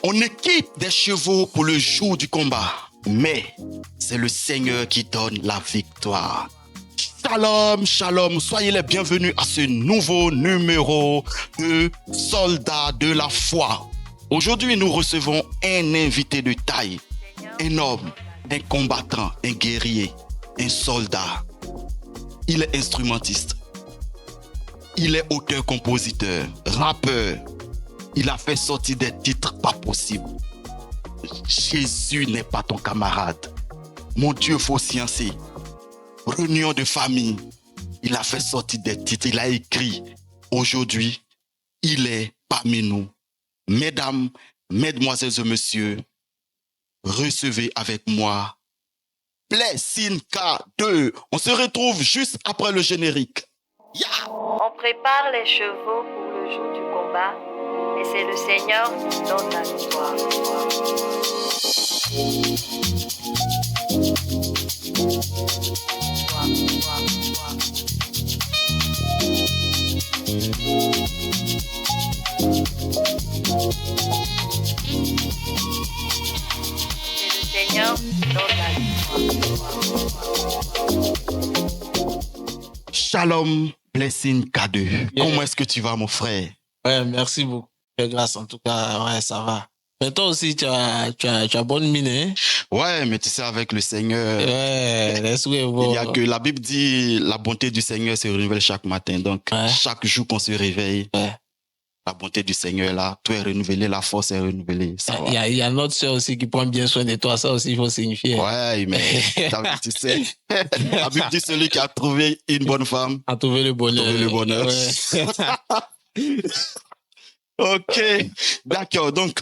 On équipe des chevaux pour le jour du combat, mais c'est le Seigneur qui donne la victoire. Shalom, shalom, soyez les bienvenus à ce nouveau numéro de Soldats de la foi. Aujourd'hui, nous recevons un invité de taille, un homme, un combattant, un guerrier, un soldat. Il est instrumentiste, il est auteur-compositeur, rappeur. Il a fait sortir des titres pas possibles. Jésus n'est pas ton camarade. Mon Dieu, faut sciencer. Réunion de famille. Il a fait sortir des titres. Il a écrit. Aujourd'hui, il est parmi nous. Mesdames, mesdemoiselles et messieurs, recevez avec moi Blessing K2. On se retrouve juste après le générique. Yeah! On prépare les chevaux pour le jour du combat. Et c'est le Seigneur qui donne la victoire. C'est le Seigneur qui donne la victoire. Shalom, Blessing K2. Yeah. Comment est-ce que tu vas, mon frère? Ouais, merci beaucoup. Grâce, en tout cas, ouais, ça va. Mais toi aussi, tu as bonne mine, hein? Ouais, mais tu sais, avec le Seigneur, ouais, il y a que la Bible dit la bonté du Seigneur se renouvelle chaque matin. Donc, chaque jour qu'on se réveille, la bonté du Seigneur là, tout est renouvelé, la force est renouvelée. Il y a notre soeur aussi qui prend bien soin de toi, ça aussi, il faut signifier. Ouais, mais tu sais, la Bible dit celui qui a trouvé une bonne femme a trouvé le bonheur. A trouvé le bonheur. Ouais. Ok, d'accord. Donc,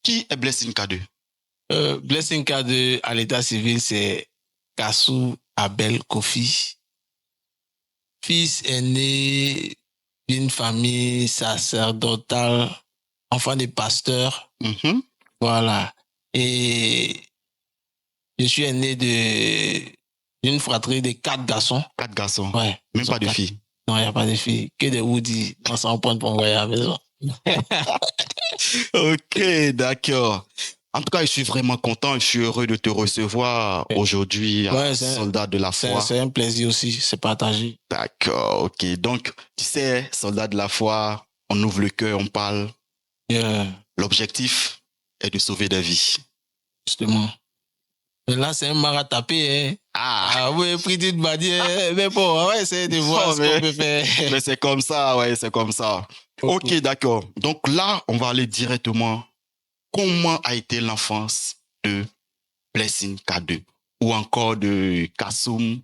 qui est Blessing K2? Blessing K2 à l'état civil, c'est Kassou Abel Kofi. Fils aîné d'une famille sacerdotale, enfant de pasteur. Mm-hmm. Voilà. Et je suis aîné d'une fratrie de 4 garçons. 4 garçons? Ouais. Même pas de filles? Non, il n'y a pas de filles. Que des Woody. On s'en prend pour envoyer à la maison. Ok, d'accord. En tout cas, je suis vraiment content, je suis heureux de te recevoir aujourd'hui, soldat de la foi. C'est un plaisir aussi, c'est partagé. D'accord, ok. Donc, tu sais, soldat de la foi, on ouvre le cœur, on parle. L'objectif est de sauver des vies. Justement. Mais là, c'est un mar à taper, hein. Ah oui, Pridit m'a dit, mais bon, on va essayer de voir ce qu'on peut faire. Mais c'est comme ça, ouais, c'est comme ça. Ok, d'accord. Donc là, on va aller directement. Comment a été l'enfance de Blessing K2 ou encore de Kassoum?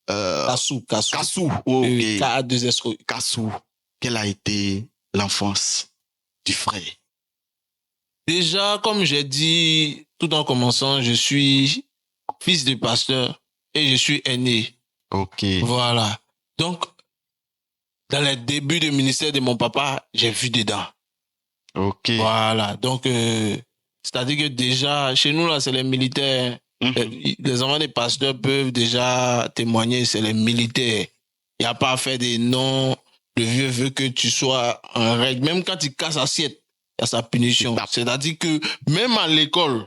Kassou. Okay. K2S. Kassou. Quelle a été l'enfance du frère? Déjà, comme j'ai dit tout en commençant, je suis fils de pasteur et je suis aîné. Ok. Voilà. Donc, dans les débuts du ministère de mon papa, j'ai vu dedans. Ok. Voilà. Donc, c'est-à-dire que déjà, chez nous, là, c'est les militaires. Mm-hmm. Les enfants des pasteurs peuvent déjà témoigner, c'est les militaires. Il n'y a pas à faire des noms. Le vieux veut que tu sois en règle. Même quand tu casses l'assiette, il y a sa punition. C'est-à-dire que même à l'école,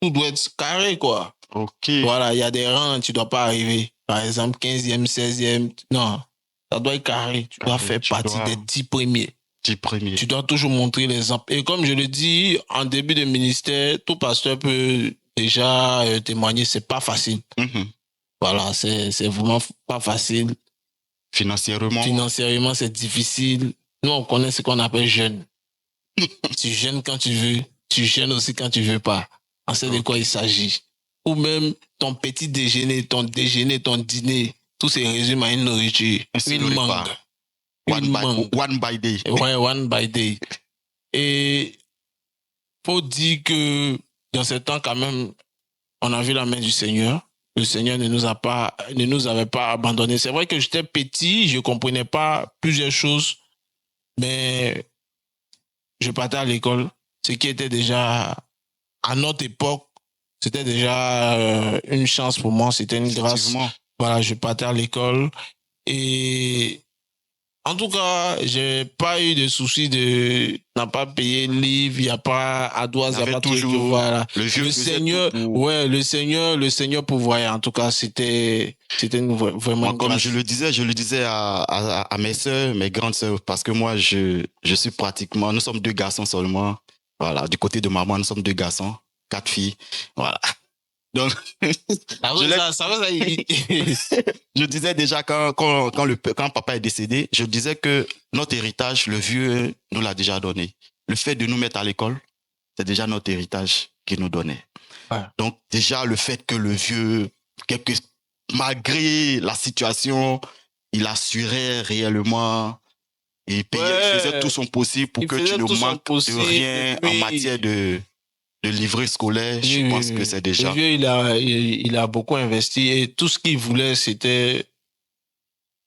tout doit être carré, quoi. Ok. Voilà, il y a des rangs, tu ne dois pas arriver. Par exemple, 15e, 16e. Non, ça doit être carré. Tu dois faire partie des 10 premiers. 10 premiers. Tu dois toujours montrer l'exemple. Et comme je le dis, en début de ministère, tout pasteur peut déjà témoigner, c'est pas facile. Mm-hmm. Voilà, c'est vraiment pas facile. Financièrement, c'est difficile. Nous, on connaît ce qu'on appelle jeune. Tu jeûnes quand tu veux, tu jeûnes aussi quand tu veux pas. On sait de quoi il s'agit. Ou même ton petit déjeuner, ton dîner, tout se résume à une nourriture. Une mangue. One by day. Ouais, one by day. Et faut dire que dans ce temps, quand même, on a vu la main du Seigneur. Le Seigneur ne nous avait pas abandonnés. C'est vrai que j'étais petit, je comprenais pas plusieurs choses, mais je partais à l'école, ce qui était déjà, à notre époque, c'était déjà une chance pour moi, c'était une grâce. Voilà, je partais à l'école et En tout cas, j'ai pas eu de soucis n'a pas payé le livre, il n'y a pas ardoise, il n'y a avait pas de truc, toujours voilà. le vieux Le faisait Seigneur, tout pour... ouais, le Seigneur pourvoyait. En tout cas, vraiment Moi, une comme grâce. je le disais à mes sœurs, mes grandes sœurs, parce que moi, je suis pratiquement, nous sommes deux garçons seulement. Voilà, du côté de maman, nous sommes deux garçons, quatre filles. Voilà. Donc, je, l'ai- je disais déjà quand papa est décédé, je disais que notre héritage, le vieux nous l'a déjà donné. Le fait de nous mettre à l'école, c'est déjà notre héritage qu'il nous donnait. Ouais. Donc déjà le fait que le vieux, malgré la situation, il assurait réellement, il faisait tout son possible pour que tu ne manques de rien en matière de livret scolaire. Je pense que c'est déjà... Le vieux, il a beaucoup investi et tout ce qu'il voulait, c'était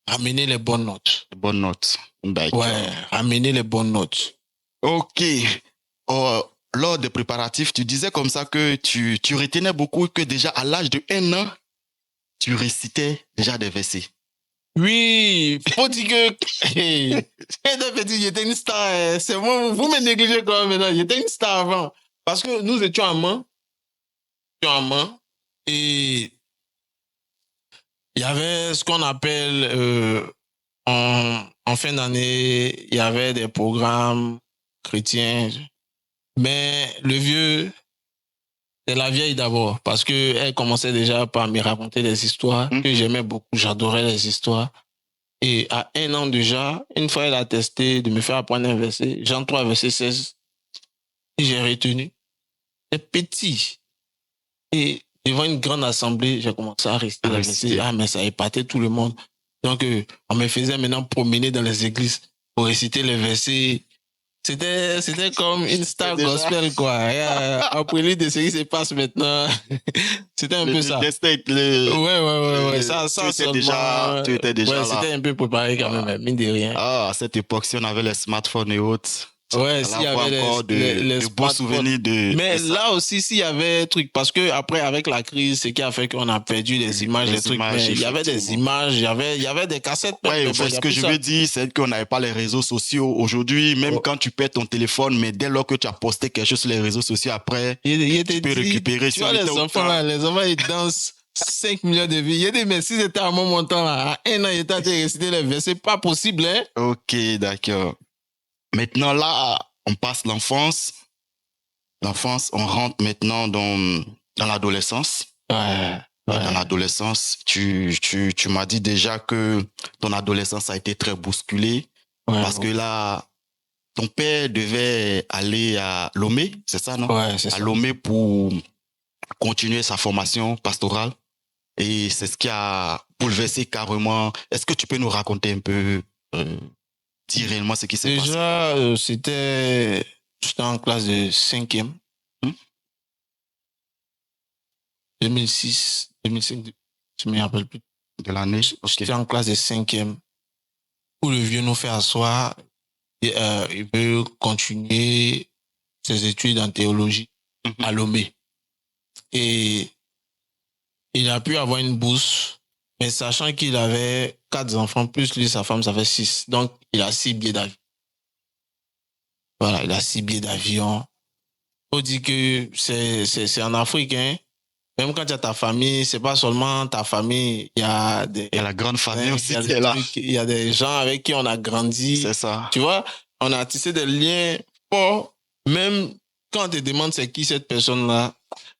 ramener les bonnes notes. Les bonnes notes. Ouais, ramener les bonnes notes. Ok. Lors des préparatifs, tu disais comme ça que tu retenais beaucoup, que déjà à l'âge de 1 an, tu récitais déjà des versets. Oui, faut dire que j'étais une star. C'est moi, vous me négligez quand même maintenant. J'étais une star avant. Parce que nous étions en main. Et il y avait ce qu'on appelle en fin d'année, il y avait des programmes chrétiens. Mais le vieux, c'est la vieille d'abord, parce qu'elle commençait déjà par me raconter des histoires que j'aimais beaucoup. J'adorais les histoires. Et à 1 an déjà, une fois, elle a testé de me faire apprendre un verset, Jean 3, verset 16. Et j'ai retenu. C'est petit. Et devant une grande assemblée, j'ai commencé à réciter les versets. Ah, mais ça épatait tout le monde. Donc, on me faisait maintenant promener dans les églises pour réciter les versets. C'était comme une star gospel, quoi. Après lui de ce qui se passe maintenant, c'était un peu ça. Ouais. Tu étais déjà là. C'était un peu préparé quand même, mine de rien. Ah, à cette époque, si on avait les smartphones et autres. Ouais, s'il y avait encore de beaux souvenirs mais là aussi, s'il y avait truc, parce que après, avec la crise, c'est qui a fait qu'on a perdu les images, les trucs. Mais il y avait des images, il y avait des cassettes. Ouais, ce que je veux dire, c'est qu'on n'avait pas les réseaux sociaux. Aujourd'hui, même quand tu perds ton téléphone, mais dès lors que tu as posté quelque chose sur les réseaux sociaux, après, tu peux récupérer. Tu vois, les enfants, ils dansent 5 millions de vies. Il y a des mais si c'était à mon montant, là, à 1 an, il était à réciter les versets. C'est pas possible, hein? Ok, d'accord. Maintenant, là, on passe l'enfance. L'enfance, on rentre maintenant dans l'adolescence. Ouais. Dans l'adolescence, tu m'as dit déjà que ton adolescence a été très bousculée. Parce que là, ton père devait aller à Lomé, c'est ça, non? Ouais, c'est ça. À Lomé pour continuer sa formation pastorale. Et c'est ce qui a bouleversé carrément. Est-ce que tu peux nous raconter un peu, dire réellement ce qui s'est passé? Déjà, j'étais en classe de 5e. 2006, 2005, je ne me rappelle plus. De l'année? J'étais en classe de 5e. Où le vieux nous fait asseoir. Il veut continuer ses études en théologie à Lomé. Et il a pu avoir une bourse, mais sachant qu'il avait 4 enfants, plus lui, sa femme, ça fait 6. Donc, il a 6 billets d'avion. Voilà, il a 6 billets d'avion. Il faut dire que c'est en Afrique, hein. Même quand tu as ta famille, c'est pas seulement ta famille, il y a la grande famille aussi qui est là. Il y a des gens avec qui on a grandi. C'est ça. Tu vois, on a tissé des liens forts. Même quand on te demande c'est qui cette personne-là,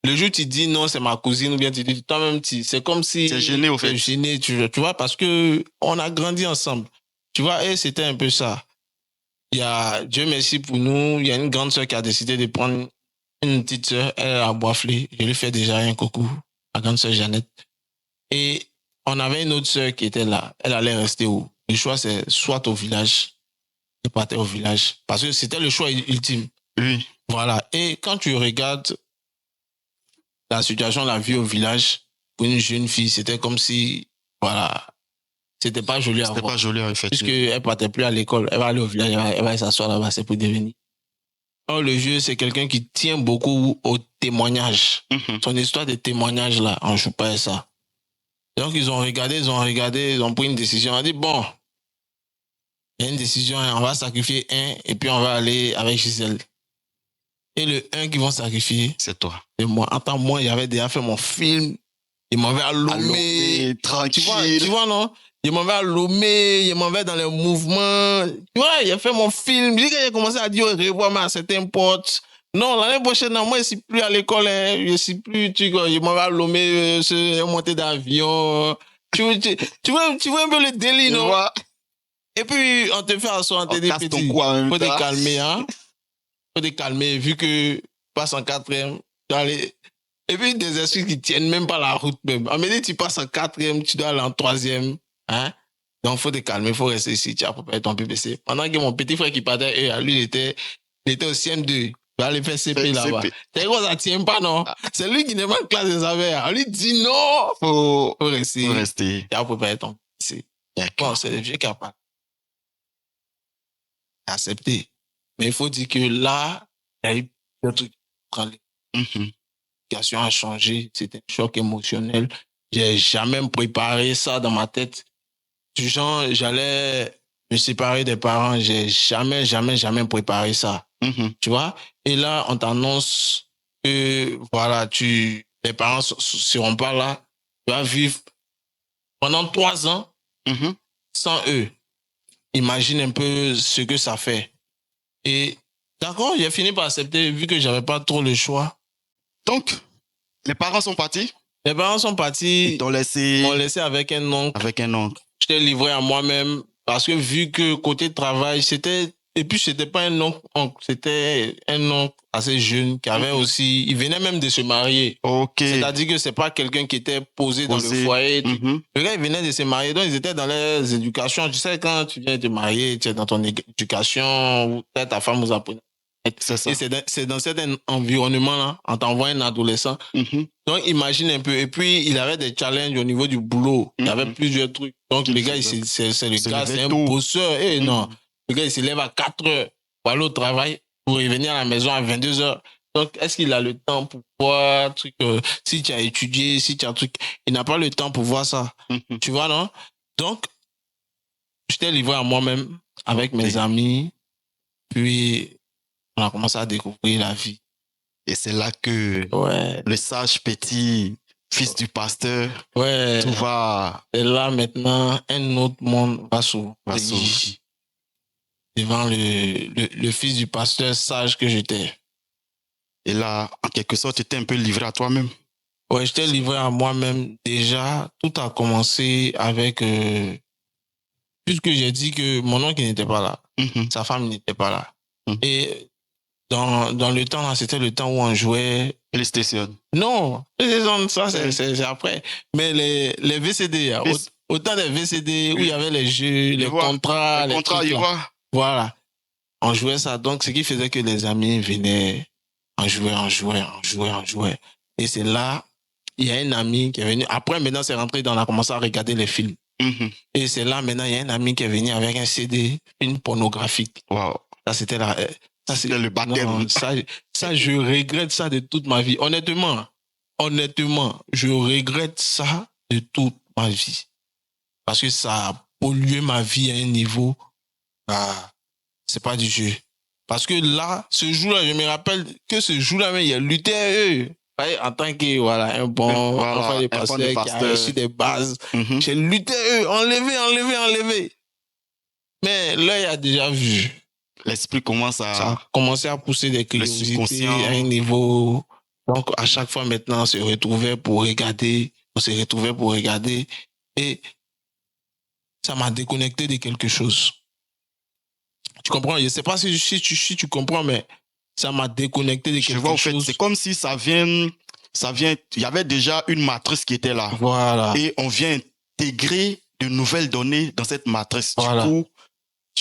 le jour où tu dis non, c'est ma cousine, ou bien tu dis toi-même, c'est comme si... C'est gêné au fait. C'est gêné, tu vois, parce que on a grandi ensemble. Tu vois, et c'était un peu ça. Il y a, Dieu merci pour nous, il y a une grande sœur qui a décidé de prendre une petite sœur, elle a boiflé. Je lui fais déjà un coucou, ma grande sœur Jeannette. Et on avait une autre sœur qui était là. Elle allait rester où? Le choix, c'est soit au village. Elle partait au village. Parce que c'était le choix ultime. Oui. Voilà. Et quand tu regardes la situation, la vie au village, pour une jeune fille, c'était comme si, voilà, c'était pas joli à voir. C'était pas joli, effectivement. Puisqu'elle partait plus à l'école. Elle va aller au village, elle va s'asseoir là-bas, c'est pour devenir. Or, le vieux, c'est quelqu'un qui tient beaucoup au témoignage. Son histoire de témoignage, là, on ne joue pas à ça. Donc, ils ont regardé, ils ont pris une décision. On a dit, bon, Il y a une décision, on va sacrifier un et puis on va aller avec Gisèle. Et le un qu'ils vont sacrifier, c'est toi. c'est moi. Attends, moi, j'avais déjà fait mon film. Il m'avait allumé. Tranquille. Tu vois, non? Il m'avait allumé, il m'avait dans les mouvements. Tu vois, il a fait mon film. J'ai commencé à dire au revoir à certains potes. Non, l'année prochaine, non, moi, je ne suis plus à l'école. Hein. Je ne suis plus, tu vois, il m'avait allumé, monté d'avion. Tu vois un peu le délire, non? Vois. Et puis, on te fait asseoir, on te dit, petit, faut te calmer, hein? Faut te calmer, vu que passe en quatrième, tu dois aller. Et puis, des esprits qui tiennent même pas la route, même. On me dit, tu passes en quatrième, tu dois aller en troisième, hein? Donc, faut te calmer, faut rester ici, tu as préparé ton PPC. Pendant que mon petit frère qui partait, lui, il était au CM2. Il va aller faire CP là-bas. C'est quoi, ça tient pas, non? C'est lui qui n'est pas en classe des affaires. On lui dit non! Faut rester. Tu as préparé ton PPC. Bon, c'est le vieux qui a pas accepté. Mais il faut dire que là, il y a eu un truc. L'éducation a changé. C'était un choc émotionnel. J'ai jamais préparé ça dans ma tête. Du genre, j'allais me séparer des parents. J'ai jamais préparé ça. Tu vois? Et là, on t'annonce que, voilà, les parents seront pas là. Tu vas vivre pendant 3 ans sans eux. Imagine un peu ce que ça fait. Et d'accord, j'ai fini par accepter vu que j'avais pas trop le choix. Donc, les parents sont partis? Les parents sont partis. Ils t'ont laissé... Ils m'ont laissé avec un oncle. Avec un oncle. J'étais livré à moi-même parce que vu que côté travail, c'était... Et puis, c'était pas un oncle, c'était un oncle assez jeune qui avait aussi... Il venait même de se marier. Ok. C'est-à-dire que c'est pas quelqu'un qui était posé dans le foyer. Le gars, il venait de se marier, donc ils étaient dans les éducations. Tu sais, quand tu viens de te marier, tu es dans ton éducation, ou peut-être ta femme vous apprenait. C'est ça. Et c'est dans cet environnement-là, on t'envoie un adolescent. Donc, imagine un peu. Et puis, il avait des challenges au niveau du boulot. Il y avait plusieurs trucs. Donc, le gars, c'est le gars, c'est un bosseur. Et non, le gars, il se lève à 4 heures pour aller au travail, pour revenir à la maison à 22 heures. Donc, est-ce qu'il a le temps pour voir truc, si tu as étudié, si tu as un truc, il n'a pas le temps pour voir ça. Tu vois, non? Donc, j'étais livré à moi-même avec mes amis. Puis, on a commencé à découvrir la vie. Et c'est là que le sage petit fils du pasteur, tout va... Et là, maintenant, un autre monde va s'ouvrir devant le fils du pasteur sage que j'étais. Et là, en quelque sorte, tu étais un peu livré à toi-même. Ouais, j'étais livré à moi-même. Déjà, tout a commencé avec... puisque j'ai dit que mon oncle n'était pas là. Sa femme n'était pas là. Et dans le temps, là, c'était le temps où on jouait... PlayStation. Non, PlayStation, ça, c'est après. Mais les VCD, autant des VCD où il y avait les jeux, les contrats... Les contrats, il voit. Voilà. On jouait ça. Donc, ce qui faisait que les amis venaient... On jouait. Et c'est là, il y a un ami qui est venu. Après, maintenant, c'est rentré on a commencé à regarder les films. Et c'est là, maintenant, il y a un ami qui est venu avec un CD, film pornographique. Wow. Ça, c'était le baptême. Non, ça, je regrette ça de toute ma vie. Honnêtement, je regrette ça de toute ma vie. Parce que ça a pollué ma vie à un niveau, c'est pas du jeu. Parce que là, ce jour-là, je me rappelle que ce jour-là, il a lutté en tant que un bon enfant de pasteur qui a reçu des bases. J'ai lutté enlevé. Mais là, il a déjà vu. L'esprit commence à... Ça a commencé à pousser des curiosités à un niveau. Donc, à chaque fois, maintenant, on se retrouvait pour regarder. Et ça m'a déconnecté de quelque chose. Tu comprends? Je ne sais pas si tu comprends, mais ça m'a déconnecté de quelque chose. En fait, c'est comme si ça vient, il y avait déjà une matrice qui était là. Voilà. Et on vient intégrer de nouvelles données dans cette matrice. Voilà. Du coup,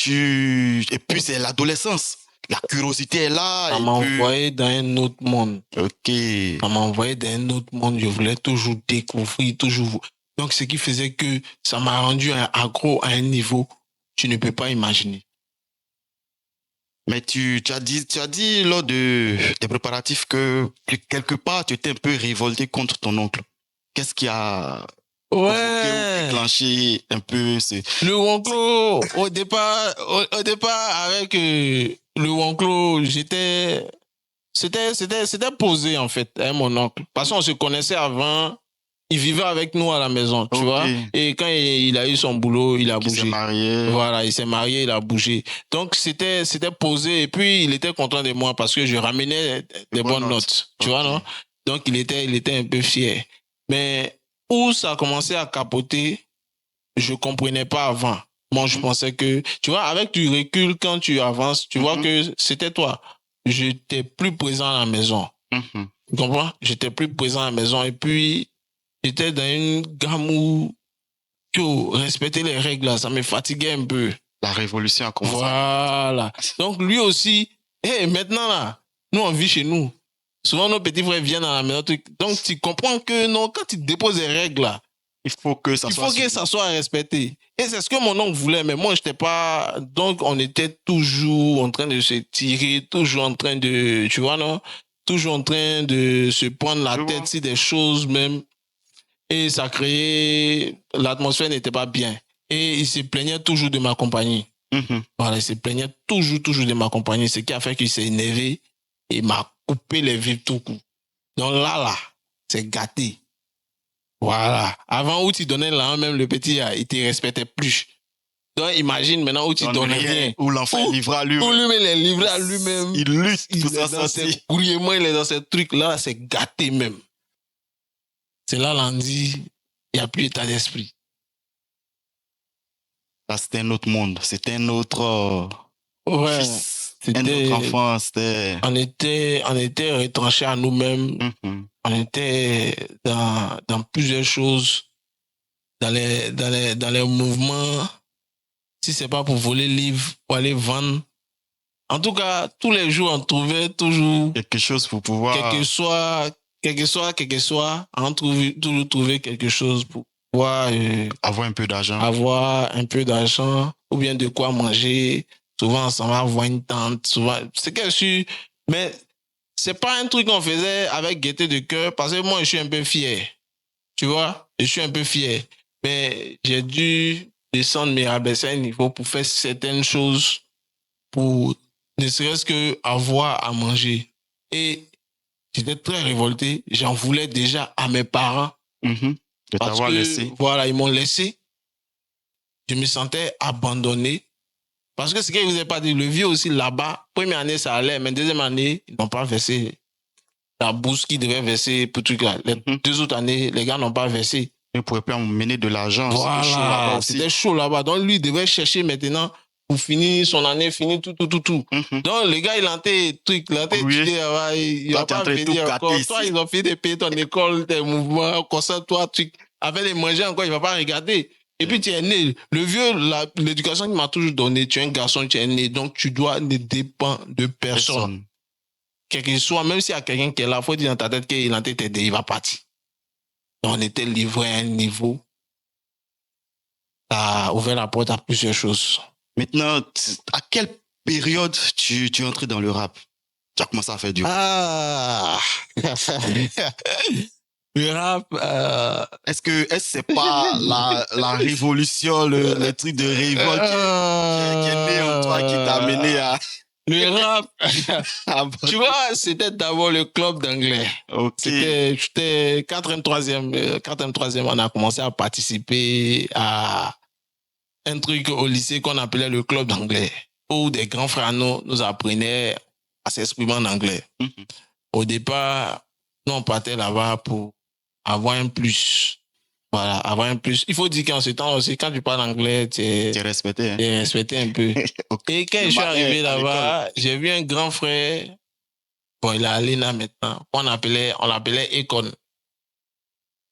et puis c'est l'adolescence. La curiosité est là. Ça m'a envoyé dans un autre monde. Ok. Ça m'a envoyé dans un autre monde. Je voulais toujours découvrir, toujours. Donc, ce qui faisait que ça m'a rendu accro à un niveau que tu ne peux pas imaginer. Mais tu as dit lors des préparatifs que quelque part, tu étais un peu révolté contre ton oncle. Qu'est-ce qui a... provoquer ou Ouais. déclencher un peu Le Wonklo, au départ, avec le Wonklo, c'était posé, en fait, hein, mon oncle. Parce qu'on se connaissait avant. Il vivait avec nous à la maison, tu Ok. vois. Et quand il a eu son boulot, il a qui s'est bougé. marié. Voilà, il s'est marié, il a bougé. Donc, c'était posé. Et puis, il était content de moi parce que je ramenais des bonnes notes. Tu vois, Ok. non? Donc, il était un peu fier. Mais où ça a commencé à capoter, je comprenais pas avant. Moi, je pensais que, tu vois, avec du recul, quand tu avances, tu vois que c'était toi. J'étais plus présent à la maison. Mhm. Tu comprends? J'étais plus présent à la maison. Et puis, j'étais dans une gamme où respecter les règles, là, ça me fatiguait un peu. La révolution a commencé. Voilà. Donc, lui aussi, maintenant, là, nous, on vit chez nous. Souvent, nos petits frères viennent à la maison. Donc, tu comprends que non, quand tu déposes les règles, là, Il faut que ça soit respecté. Et c'est ce que mon oncle voulait, mais moi, je n'étais pas. Donc, on était toujours en train de se tirer, toujours en train de. Tu vois, non? Toujours en train de se prendre la tête sur des choses, même. Et ça créait. L'atmosphère n'était pas bien. Et il se plaignait toujours de ma compagnie. Voilà, il se plaignait toujours de ma compagnie, ce qui a fait qu'il s'est énervé et m'a coupé les vivres tout coup. Donc là, c'est gâté. Voilà. Avant, où tu donnais là, même le petit, il ne te respectait plus. Donc, imagine maintenant où tu donnes rien. Où l'enfant est livré à lui-même. Où lui-même est livré à lui-même. Il lutte Il pour est s'en dans sortir. ses courriers, il est dans ces trucs-là, c'est gâté même. C'est là, là, on dit, il n'y a plus d'état d'esprit. Là, c'était un autre monde. C'était un autre fils. Un autre enfant. On était retranchés à nous-mêmes. On était dans plusieurs choses, dans les mouvements. Si c'est pas pour voler livres, pour aller vendre. En tout cas, tous les jours, on trouvait toujours quelque chose pour pouvoir. Quel que soit, on toujours trouver quelque chose pour pouvoir avoir un peu d'argent. Ou bien de quoi manger. Souvent, on s'en va voir une tante. Souvent, c'est que mais c'est pas un truc qu'on faisait avec gaieté de cœur parce que moi, je suis un peu fier. Tu vois, je suis un peu fier. Mais j'ai dû descendre, mais abaisser un niveau pour faire certaines choses, pour ne serait-ce que avoir à manger. Et j'étais très révolté. J'en voulais déjà à mes parents. De t'avoir laissé. Voilà, ils m'ont laissé. Je me sentais abandonné. Parce que ce qu'ils ne vous ont pas dit, le vieux aussi là-bas, première année ça allait, mais deuxième année, ils n'ont pas versé la bourse qu'ils devaient verser pour tout cas. Les 2 autres années, les gars n'ont pas versé. Ils ne pouvaient pas emmener de l'argent. Voilà, c'était chaud là-bas. Donc lui, il devait chercher maintenant pour finir son année, finir tout. Donc le gars, il a été truc, il a été il va pas venir encore. Toi, ils ont fait de payer ton école, tes mouvements, comme ça, toi, truc. Avec les manger encore, il ne va pas regarder. Et puis tu es né. Le vieux, l'éducation qu'il m'a toujours donné, tu es un garçon, tu es né, donc tu dois ne dépendre de personne. Quel que soit, même s'il y a quelqu'un qui est là, il faut dire dans ta tête qu'il est en train de t'aider, il va partir. Donc, on était livré à un niveau. Ça a ouvert la porte à plusieurs choses. Maintenant, à quelle période tu es entré dans le rap? Tu as commencé à faire du rap. Le rap. Est-ce que c'est pas la révolution, le truc de révolte qui est né en toi, qui t'a amené à. Le rap. Tu vois, c'était d'abord le club d'anglais. Okay. J'étais 4e, on a commencé à participer à un truc au lycée qu'on appelait le club d'anglais, où des grands frères nous apprenaient à s'exprimer en anglais. Au départ, nous, on partait là-bas pour avoir un plus. Voilà, avoir un plus. Il faut dire qu'en ce temps aussi, quand tu parles anglais, tu es respecté. Hein? Tu es respecté un peu. Okay. Et quand je suis arrivé là-bas, j'ai vu un grand frère. Bon, il est allé là maintenant. On l'appelait Econ.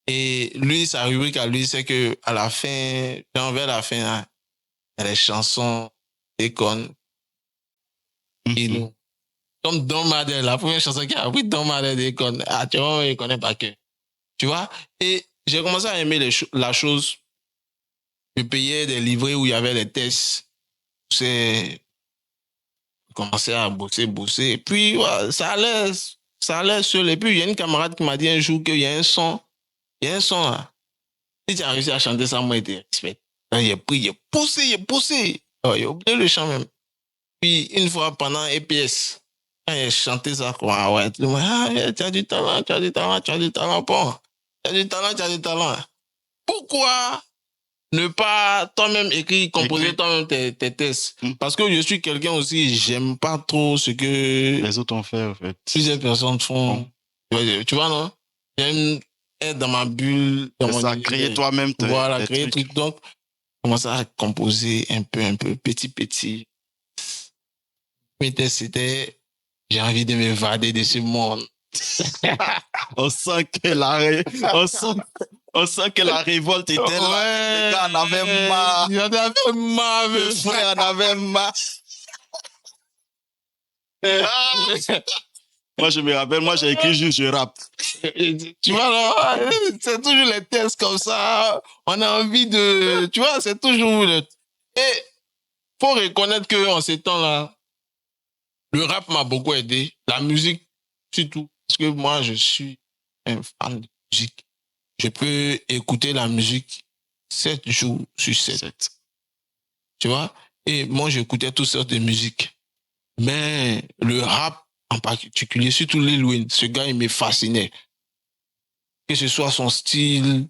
Et lui, sa rubrique à lui, c'est que à la fin, vers la fin, là, il y a des chansons Econ. Et nous. Comme Don Madel, la première chanson qu'il a appris, Don Madel d'Econ. Ah, tu vois, il ne connaît pas que. Tu vois? Et j'ai commencé à aimer la chose. Je payais des livrets où il y avait les tests. J'ai commencé à bosser. Et puis, ouais, ça allait seul. Et puis, il y a une camarade qui m'a dit un jour qu'il y a un son. Il y a un son là. Si tu as réussi à chanter ça, moi, je te respecte. Là, j'ai pris, j'ai poussé. Oh, j'ai oublié le chant même. Puis, une fois, pendant EPS, quand j'ai chanté ça, quoi, ah ouais, tout le monde, ah, tu as du talent, tu as du talent, tu as du talent, bon. Tu as du talent, tu as du talent. Pourquoi ne pas toi-même écrire, composer toi-même tes tests? Parce que je suis quelqu'un aussi, j'aime pas trop ce que les autres ont fait, en fait. Plusieurs personnes font. Bon. Tu vois, non? J'aime être dans ma bulle. Dans ça, créer toi-même voilà, créer des trucs. Donc, commencer à composer un peu, petit. Mes tests, c'était, j'ai envie de m'évader de ce monde. On sent que la révolte était là. Les gars en avaient marre. J'en avais marre. Le frère en avait marre. Moi, je me rappelle, moi, j'ai écrit juste je rappe. Tu vois, là, c'est toujours les tests comme ça. On a envie de... Tu vois, c'est toujours... Et faut reconnaître qu'en ces temps-là, le rap m'a beaucoup aidé. La musique, surtout. Parce que moi, je suis un fan de musique. Je peux écouter la musique 7 jours sur 7. Tu vois? Et moi, j'écoutais toutes sortes de musique. Mais le rap, en particulier, surtout Lil Wayne, ce gars, il me fascinait. Que ce soit son style,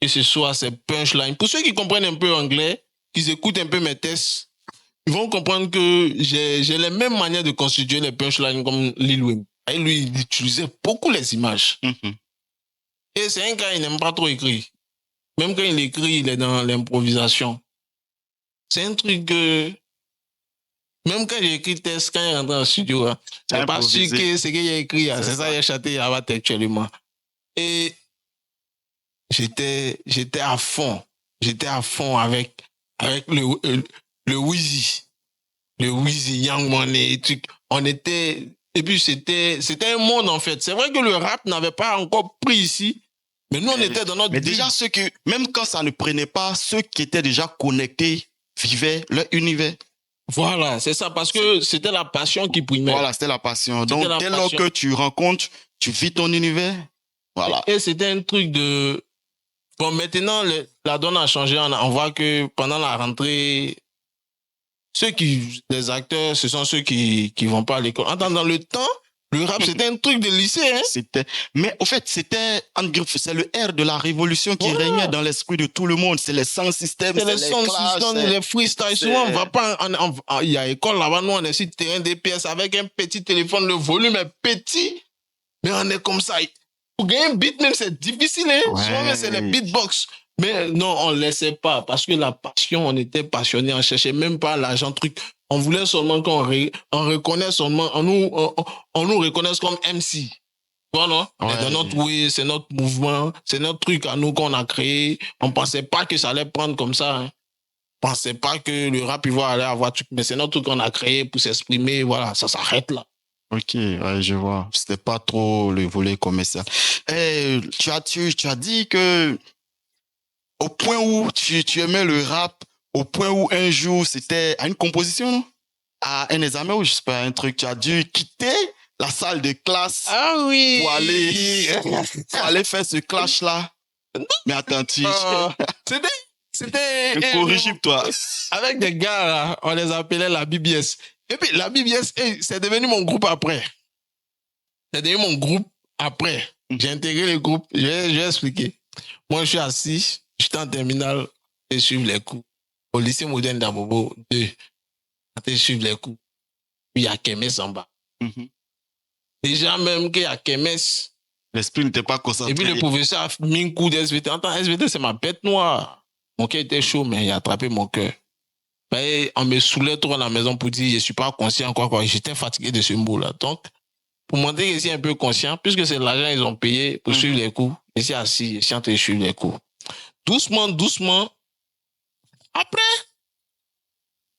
que ce soit ses punchlines. Pour ceux qui comprennent un peu anglais, qui écoutent un peu mes tests, ils vont comprendre que j'ai les mêmes manières de constituer les punchlines comme Lil Wayne. Et lui, il utilisait beaucoup les images. Et c'est un gars, il n'aime pas trop écrire. Même quand il écrit, il est dans l'improvisation. C'est un truc que... Même quand j'ai écrit test, quand il est rentré en studio, hein, c'est pas sûr que ce qu'il a écrit, c'est ça qu'il a chanté actuellement. Et j'étais à fond. J'étais à fond avec le Wheezy. Le Wheezy, Young Money, truc. On était... Et puis, c'était un monde, en fait. C'est vrai que le rap n'avait pas encore pris ici, mais nous, on était dans notre... Mais déjà, même quand ça ne prenait pas, ceux qui étaient déjà connectés vivaient leur univers. Voilà, c'est ça, parce que c'était la passion qui primait. Voilà, c'était la passion. Donc, dès lors que tu rencontres, tu vis ton univers. Voilà. Et c'était un truc de... Bon, maintenant, la donne a changé. On voit que pendant la rentrée, les acteurs, ce sont ceux qui vont pas à l'école. Dans le temps, le rap, c'était un truc de lycée. Hein? Mais au fait, c'est le air de la révolution qui régnait dans l'esprit de tout le monde. C'est les sound systems, c'est les sound systems, les freestyles. Souvent, on va pas... Il y a école là-bas, nous, on est sur terrain des pièces avec un petit téléphone. Le volume est petit, mais on est comme ça. Pour gagner un beat, même, c'est difficile. Hein? Ouais. Souvent, c'est les beatbox. Mais non, on ne laissait pas. Parce que la passion, on était passionnés. On ne cherchait même pas l'argent, truc. On voulait seulement qu'on reconnaisse seulement, on nous reconnaisse comme MC. Voilà. Ouais. Dans notre way, c'est notre mouvement, c'est notre truc à nous qu'on a créé. On ne pensait pas que ça allait prendre comme ça. Hein. On ne pensait pas que le rap, il va aller avoir truc. Mais c'est notre truc qu'on a créé pour s'exprimer. Voilà, ça s'arrête là. Ok, ouais, je vois. C'était pas trop le volet commercial. Et tu as dit que au point où tu aimais le rap, au point où un jour c'était à une composition, non? À un examen ou je sais pas, un truc, tu as dû quitter la salle de classe pour aller faire ce clash-là. Mais attends, c'était incorrigible, toi. Avec des gars, là, on les appelait la BBS. Et puis la BBS, c'est devenu mon groupe après. C'est devenu mon groupe après. J'ai intégré le groupe, je vais expliquer. Moi, je suis assis, j'étais en terminale, et je suivre les cours. Au lycée moderne d'Abobo 2, je suivre les cours. Puis il y a Kemes en bas. Déjà, même qu'il y a Kemes. L'esprit n'était pas concentré. Et puis le professeur a mis un coup d'SVT. Attends, SVT, c'est ma bête noire. Mon cœur était chaud, mais il a attrapé mon cœur. On me saoulait trop à la maison pour dire je ne suis pas conscient, quoi. J'étais fatigué de ce mot-là. Donc, pour montrer que je suis un peu conscient, puisque c'est l'argent qu'ils ont payé pour suivre les cours, je suis assis, je suis en train de suivre les cours. Doucement. Après,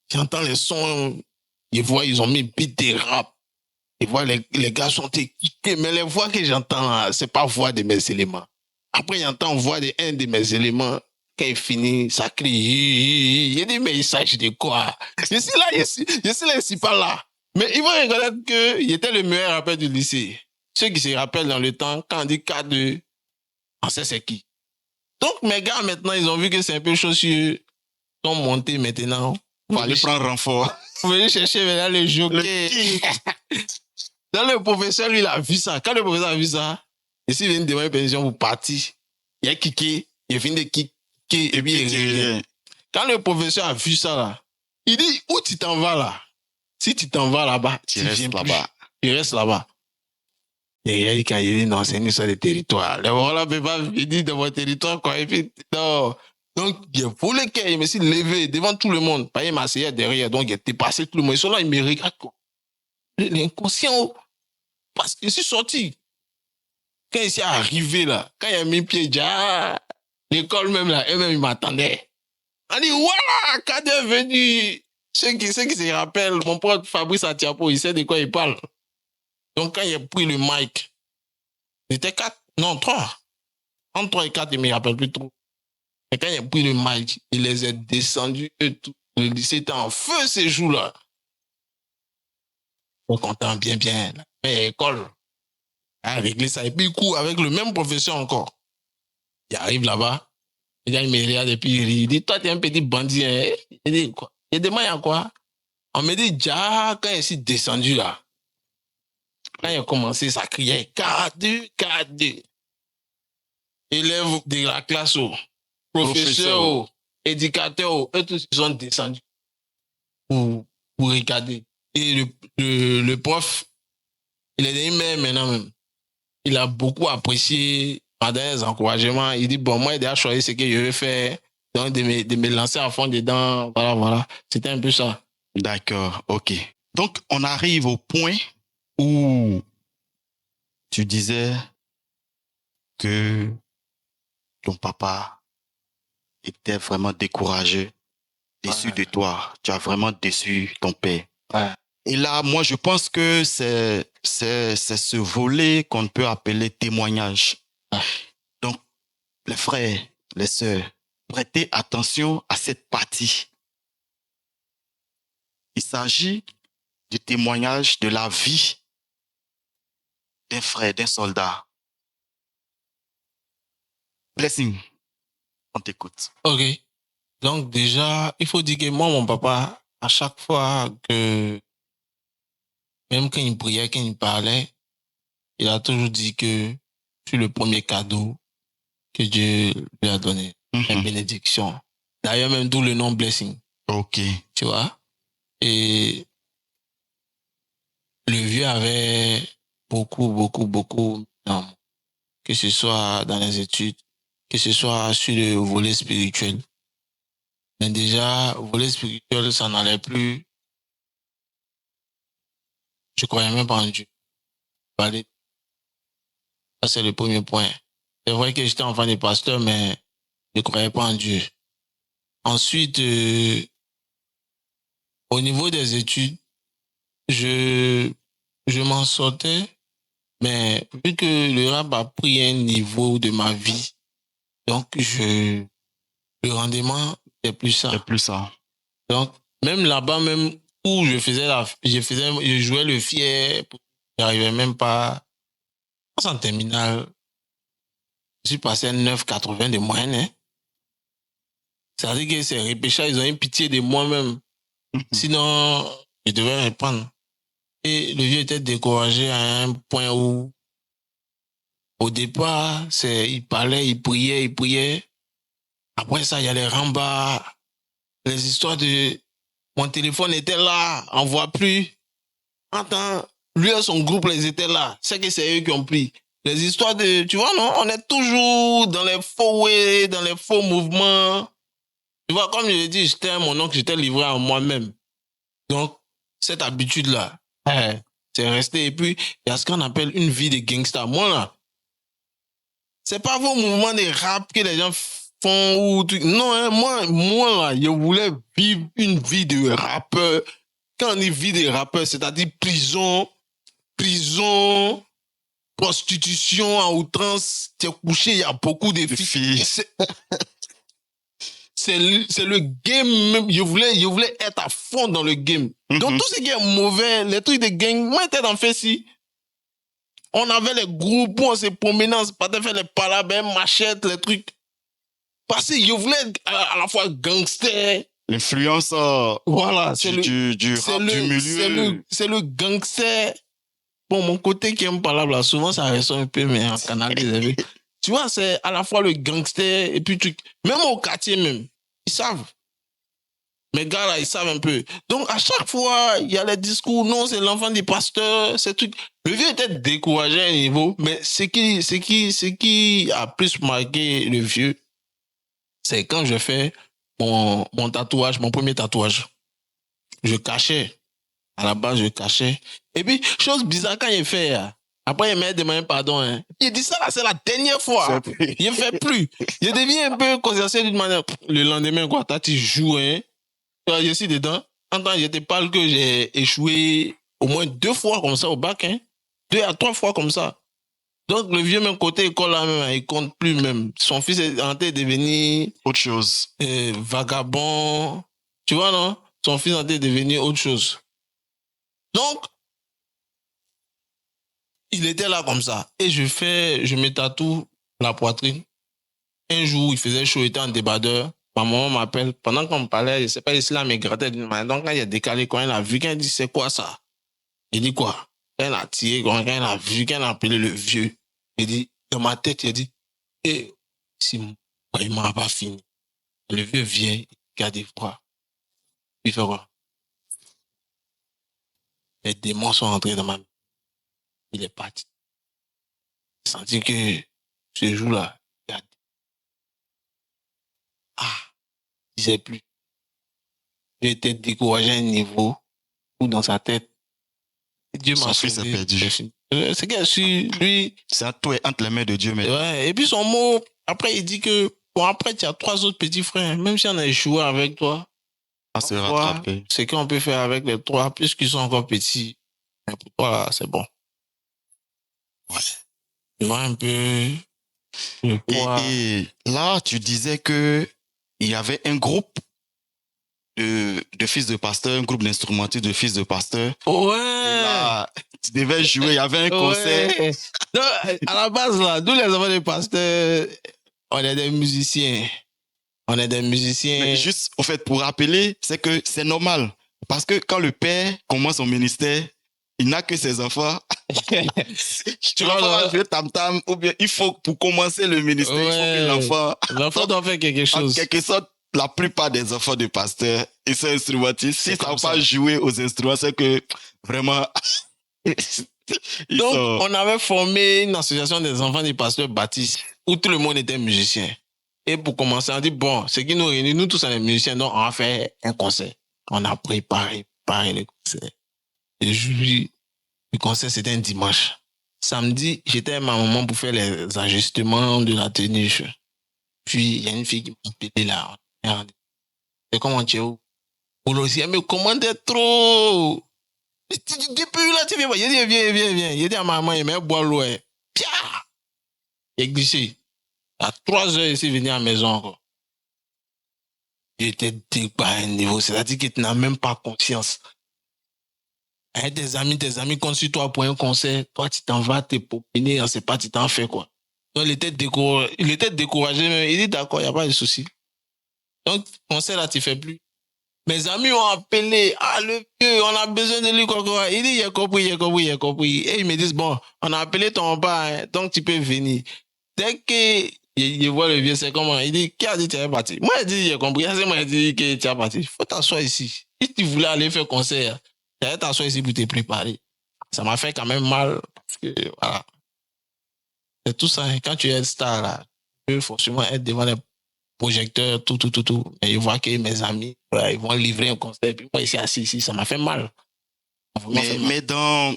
j'entends les sons, je vois, ils ont mis beat de rap. Je vois, les gars sont équipés, mais les voix que j'entends, ce n'est pas voix de mes éléments. Après, j'entends voix de un de mes éléments. Quand il finit, ça crie. Il dit, mais il s'agit de quoi? Je suis là, je suis pas là. Mais ils vont reconnaître qu'il était le meilleur rappeur du lycée. Ceux qui se rappellent dans le temps, quand on dit K2, on sait c'est qui. Donc, mes gars, maintenant, ils ont vu que c'est un peu chaud sur eux. Ils sont montés maintenant. Pour aller prendre renfort. Vous venez chercher maintenant le jockey. Le king. Dans le professeur, lui, il a vu ça. Quand le professeur a vu ça, et s'il vient de demander permission pour partir, il a kické, il a fini de kicker, et puis il revient. Quand le professeur a vu ça, là, il dit, où tu t'en vas là? Si tu t'en vas là-bas, Tu restes là-bas. Tu restes là-bas. Et il a dit, quand il dit, non, c'est une histoire de territoire. Les voilà, peut pas venir dans votre territoire, quoi. Et puis, non. Donc, il a volé qu'il il me suis levé devant tout le monde. Il m'a essayé derrière, donc il a dépassé tout le monde. Ils sont là, ils me regardent, quoi. L'inconscient, parce que je suis sorti. Quand il s'est arrivé là, quand il a mis pied, déjà, l'école même là, eux-mêmes, ils m'attendaient. On dit, voilà, Kader est venu. Ceux qui se rappellent, mon pote Fabrice Atiapo, il sait de quoi il parle. Donc, quand il a pris le mic, c'était 4, non, 3. Entre 3 et 4, il ne me rappelle plus trop. Et quand il a pris le mic, il les a descendus, eux, tout. Le lycée était en feu ces jours-là. On content bien, mais école. A réglé ça. Et puis, il court avec le même professeur encore. Il arrive là-bas. Il me regarde et puis il rit. Il dit, toi, tu es un petit bandit. Hein? Il dit, quoi? Il demande à quoi? On me dit, déjà, quand il s'est descendu là, quand il a commencé, ça criait K2, K2. Élèves de la classe, professeurs, éducateurs, eux tous, ils sont descendus pour regarder. Et le prof, il est devenu maintenant même. Il a beaucoup apprécié pendant les encouragements. Il dit, bon, moi, il a déjà choisi ce que je vais faire. Donc, de me lancer à fond dedans. Voilà. C'était un peu ça. D'accord, ok. Donc, on arrive au point où tu disais que ton papa était vraiment découragé, déçu de toi. Tu as vraiment déçu ton père. Ouais. Et là, moi, je pense que c'est ce volet qu'on peut appeler témoignage. Ouais. Donc, les frères, les sœurs, prêtez attention à cette partie. Il s'agit du témoignage de la vie d'un frère, d'un soldat. Blessing, on t'écoute. Ok. Donc déjà, il faut dire que moi, mon papa, à chaque fois que, même quand il priait, quand il parlait, il a toujours dit que c'est le premier cadeau que Dieu lui a donné. Une bénédiction. D'ailleurs, même d'où le nom Blessing. Ok. Tu vois? Et le vieux avait beaucoup, que ce soit dans les études, que ce soit sur le volet spirituel. Mais déjà, volet spirituel, ça n'allait plus. Je croyais même pas en Dieu. Ça, c'est le premier point. C'est vrai que j'étais enfant des pasteurs, mais je ne croyais pas en Dieu. Ensuite, au niveau des études, je m'en sortais, mais vu que le rap a pris un niveau de ma vie, donc le rendement n'est plus ça. C'est plus ça. Donc, même là-bas, même où je jouais le fier, j'arrivais même pas. En terminale, je suis passé à 9,80 de moyenne. Hein. Ça veut dire que ces repêchages, ils ont eu pitié de moi-même. Sinon, je devais reprendre. Et le vieux était découragé à un point où, au départ, il parlait, il priait. Après ça, il y a les rambas, les histoires de mon téléphone était là, on ne voit plus. Attends, lui et son groupe, ils étaient là. C'est que c'est eux qui ont pris. Les histoires de, tu vois, non, on est toujours dans les faux ways, dans les faux mouvements. Tu vois, comme je l'ai dit, j'étais mon oncle, j'étais livré à moi-même. Donc, cette habitude-là, c'est resté. Et puis, il y a ce qu'on appelle une vie de gangster. Moi, là, c'est pas vos mouvements de rap que les gens font ou tout. Non, hein, moi, là, je voulais vivre une vie de rappeur. Quand on dit vie de rappeur, c'est-à-dire prison, prostitution à outrance, tu es couché, il y a beaucoup de filles. C'est le game même. Je voulais être à fond dans le game. Donc, tout ce qui est mauvais, les trucs de gang, moi, j'étais dans Fessi. On avait les groupes où on se promenait, on se partait faire les palabres, machettes, les trucs. Parce que je voulais être à la fois gangster. L'influence Voilà, du rap, du milieu. c'est le gangster. Bon, mon côté qui aime pas là, souvent ça ressort un peu, mais en canalisé. Tu vois, c'est à la fois le gangster et puis même au quartier même, ils savent. Mes gars là, ils savent un peu. Donc à chaque fois, il y a les discours, non, c'est l'enfant des pasteurs, ces trucs. Le vieux était découragé à un niveau, mais ce qui a plus marqué le vieux, c'est quand je fais mon tatouage, mon premier tatouage. Je cachais. À la base, je cachais. Et puis, chose bizarre, quand il fait, après, il m'a demandé pardon. Hein. Il dit ça, là, c'est la dernière fois. Il ne fait plus. Il devient un peu consciencieux d'une manière. Le lendemain, quoi, tu joues, hein. Je suis dedans. En temps, je te parle que j'ai échoué au moins 2 fois comme ça au bac, hein. 2 à 3 fois comme ça. Donc, le vieux, même côté école, là, même, il compte plus même. Son fils est en train de devenir autre chose. Vagabond. Tu vois, non? Son fils est en train de devenir autre chose. Donc, il était là comme ça. Et je me tatoue la poitrine. Un jour, il faisait chaud, il était en débardeur. Ma maman m'appelle. Pendant qu'on me parlait, je ne sais pas, il me grattait d'une manière. Donc, quand il a décalé, quand il a vu, quand il dit, c'est quoi ça? Il dit quoi? Quand il a tiré, quand il a vu, quand il a appelé le vieux, il dit, dans ma tête, il a dit, si il ne m'a pas fini. Le vieux vient, il garde froid. Il fait quoi? Les démons sont entrés dans ma vie. Il est parti. J'ai senti que ce jour-là, il ne disait plus. J'ai été découragé à un niveau où dans sa tête, Dieu m'a sauvé. Son fils est perdu. C'est que lui. C'est à toi entre les mains de Dieu. Mais... Ouais. Et puis son mot, après, il dit que, bon, après, tu as 3 autres petits frères. Même si on a échoué avec toi, se rattraper. Ce qu'on peut faire avec les 3, puisqu'ils sont encore petits, pour toi, c'est bon. Ouais. Tu vois un peu le poids. Et là, tu disais que il y avait un groupe de fils de pasteur, un groupe d'instrumentistes de fils de pasteur. Ouais. Là, tu devais jouer, il y avait un concert. Ouais. Donc, à la base, là, nous les enfants de pasteurs, on est des musiciens. Mais juste, au fait, pour rappeler, c'est que c'est normal. Parce que quand le père commence son ministère, il n'a que ses enfants. Tu vas jouer tam-tam, ou bien il faut, pour commencer le ministère, il faut que l'enfant doit faire quelque chose. En quelque sorte, la plupart des enfants de pasteurs, ils sont instrumentistes. Si ça ne va pas jouer aux instruments, c'est que vraiment... Donc, on avait formé une association des enfants des pasteurs baptistes où tout le monde était musicien. Et pour commencer, on dit, bon, ce qui nous réunit, nous tous, on est musiciens, donc on va faire un concert. On a préparé le concert. Le concert, c'était un dimanche. Samedi, j'étais avec ma maman pour faire les ajustements de la tenue. Puis, il y a une fille qui m'a appelé là. C'est comment tu es où? Elle me commandait trop. Depuis là, tu viens. Il dit, viens. Il dit à ma maman, il m'a boire l'eau. Pia! Il est glissé. À 3 heures, il est venu à la maison encore. J'étais dégoûté à un niveau. C'est-à-dire que tu n'as même pas conscience. Avec tes amis comptent sur toi pour un concert. Toi, tu t'en vas te popiner, on ne sait pas, tu t'en fais quoi. Donc, il était découragé. Même. Il dit, d'accord, il n'y a pas de souci. Donc, concert là, tu ne fais plus. Mes amis ont appelé, le vieux, on a besoin de lui, quoi. Il dit, il a compris. Et ils me disent, bon, on a appelé ton père, hein, donc tu peux venir. Dès que je vois le vieux, c'est comment? Il dit, qui a dit que tu es parti? Moi, je dis, j'ai compris. C'est moi, je dis que tu es parti. Il faut t'asseoir ici. Si tu voulais aller faire concert, tu allais t'asseoir ici pour te préparer. Ça m'a fait quand même mal. Parce que, voilà. C'est tout ça. Quand tu es star, là, tu peux forcément être devant les projecteurs, tout. Mais je vois que mes amis, ils vont livrer un concert. Puis moi, ici, assis ici, ça m'a fait mal. Mais dans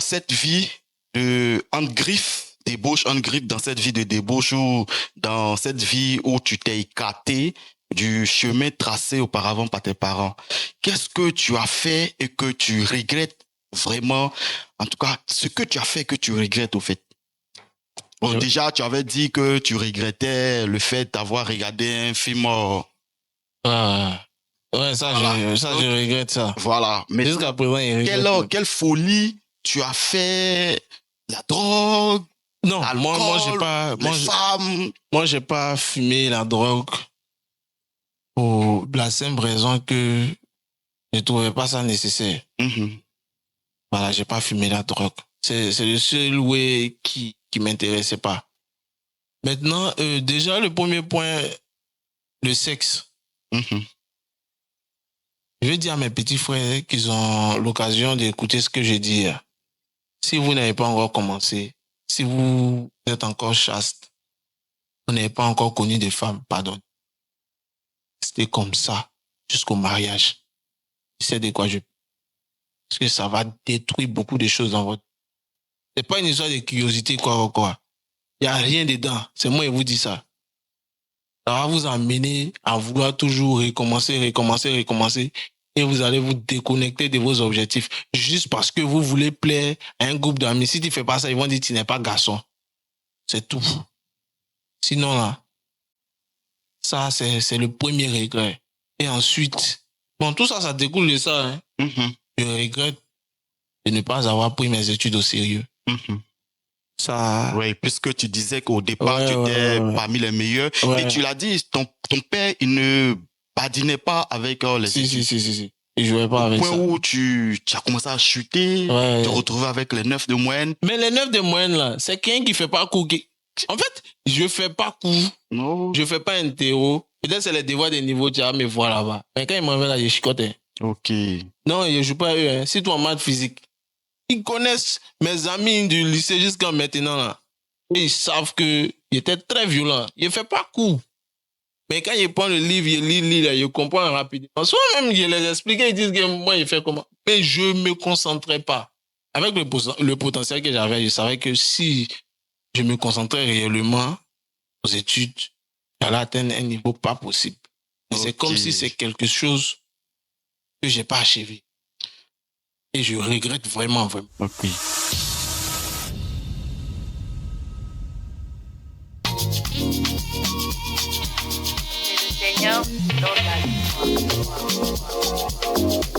cette vie de griffes, débauche en griffe, dans cette vie de débauche ou dans cette vie où tu t'es écarté du chemin tracé auparavant par tes parents, qu'est-ce que tu as fait et que tu regrettes vraiment? En tout cas, ce que tu as fait que tu regrettes au fait. Bon, déjà, tu avais dit que tu regrettais le fait d'avoir regardé un film. Ouais, ça, voilà. Je regrette ça. Voilà. Mais jusqu'à présent, il regrette. Quelle folie tu as fait? La drogue, Non, moi, j'ai Alcool, pas, les femmes. moi, j'ai pas fumé la drogue pour la simple raison que je trouvais pas ça nécessaire. Mhm. Voilà, j'ai pas fumé la drogue. C'est le seul way qui m'intéressait pas. Maintenant, déjà, le premier point, le sexe. Mhm. Je vais dire à mes petits frères qu'ils ont l'occasion d'écouter ce que je dis. Si vous n'avez pas encore commencé, si vous êtes encore chaste, vous n'avez pas encore connu de femme, pardon. C'était comme ça jusqu'au mariage. Tu sais de quoi je... Parce que ça va détruire beaucoup de choses dans votre... C'est pas une histoire de curiosité, quoi. Il n'y a rien dedans. C'est moi qui vous dis ça. Ça va vous amener à vouloir toujours recommencer. Et vous allez vous déconnecter de vos objectifs. Juste parce que vous voulez plaire à un groupe d'amis. Si tu ne fais pas ça, ils vont dire que tu n'es pas garçon. C'est tout. Sinon, là, ça, c'est le premier regret. Et ensuite, bon, tout ça, ça découle de ça. Hein. Mhm. Je regrette de ne pas avoir pris mes études au sérieux. Mhm. Ça... Oui, puisque tu disais qu'au départ, Ouais, tu étais ouais. parmi les meilleurs. Ouais. Et tu l'as dit, ton père, il ne badinait pas avec les études. Si. Il jouait pas Au avec point ça. où tu as commencé à chuter, Ouais. te retrouver avec les 9 de moyenne. Mais les 9 de moyenne, là, c'est quelqu'un qui fait pas cours. En fait, je fais pas cours. Non. Je fais pas un théo. Peut-être c'est les devoirs des niveaux, tu vas me voir là-bas. Mais quand ils m'envoient là, je chicote. Hein. Ok. Non, je joue pas à eux. Hein. Si toi en maths physique, ils connaissent mes amis du lycée jusqu'à maintenant. Là. Et ils savent que j'étais très violent. Je fais pas cours. Mais quand ils prennent le livre, ils lisent, là, ils comprennent rapidement. Soit même, je les explique, ils disent que moi, je fais comment. Mais je me concentrais pas. Avec le potentiel que j'avais, je savais que si je me concentrais réellement aux études, j'allais atteindre un niveau pas possible. Mais c'est comme si c'est quelque chose que j'ai pas achevé. Et je regrette vraiment. Ok. C'est le Seigneur qui donne la victoire.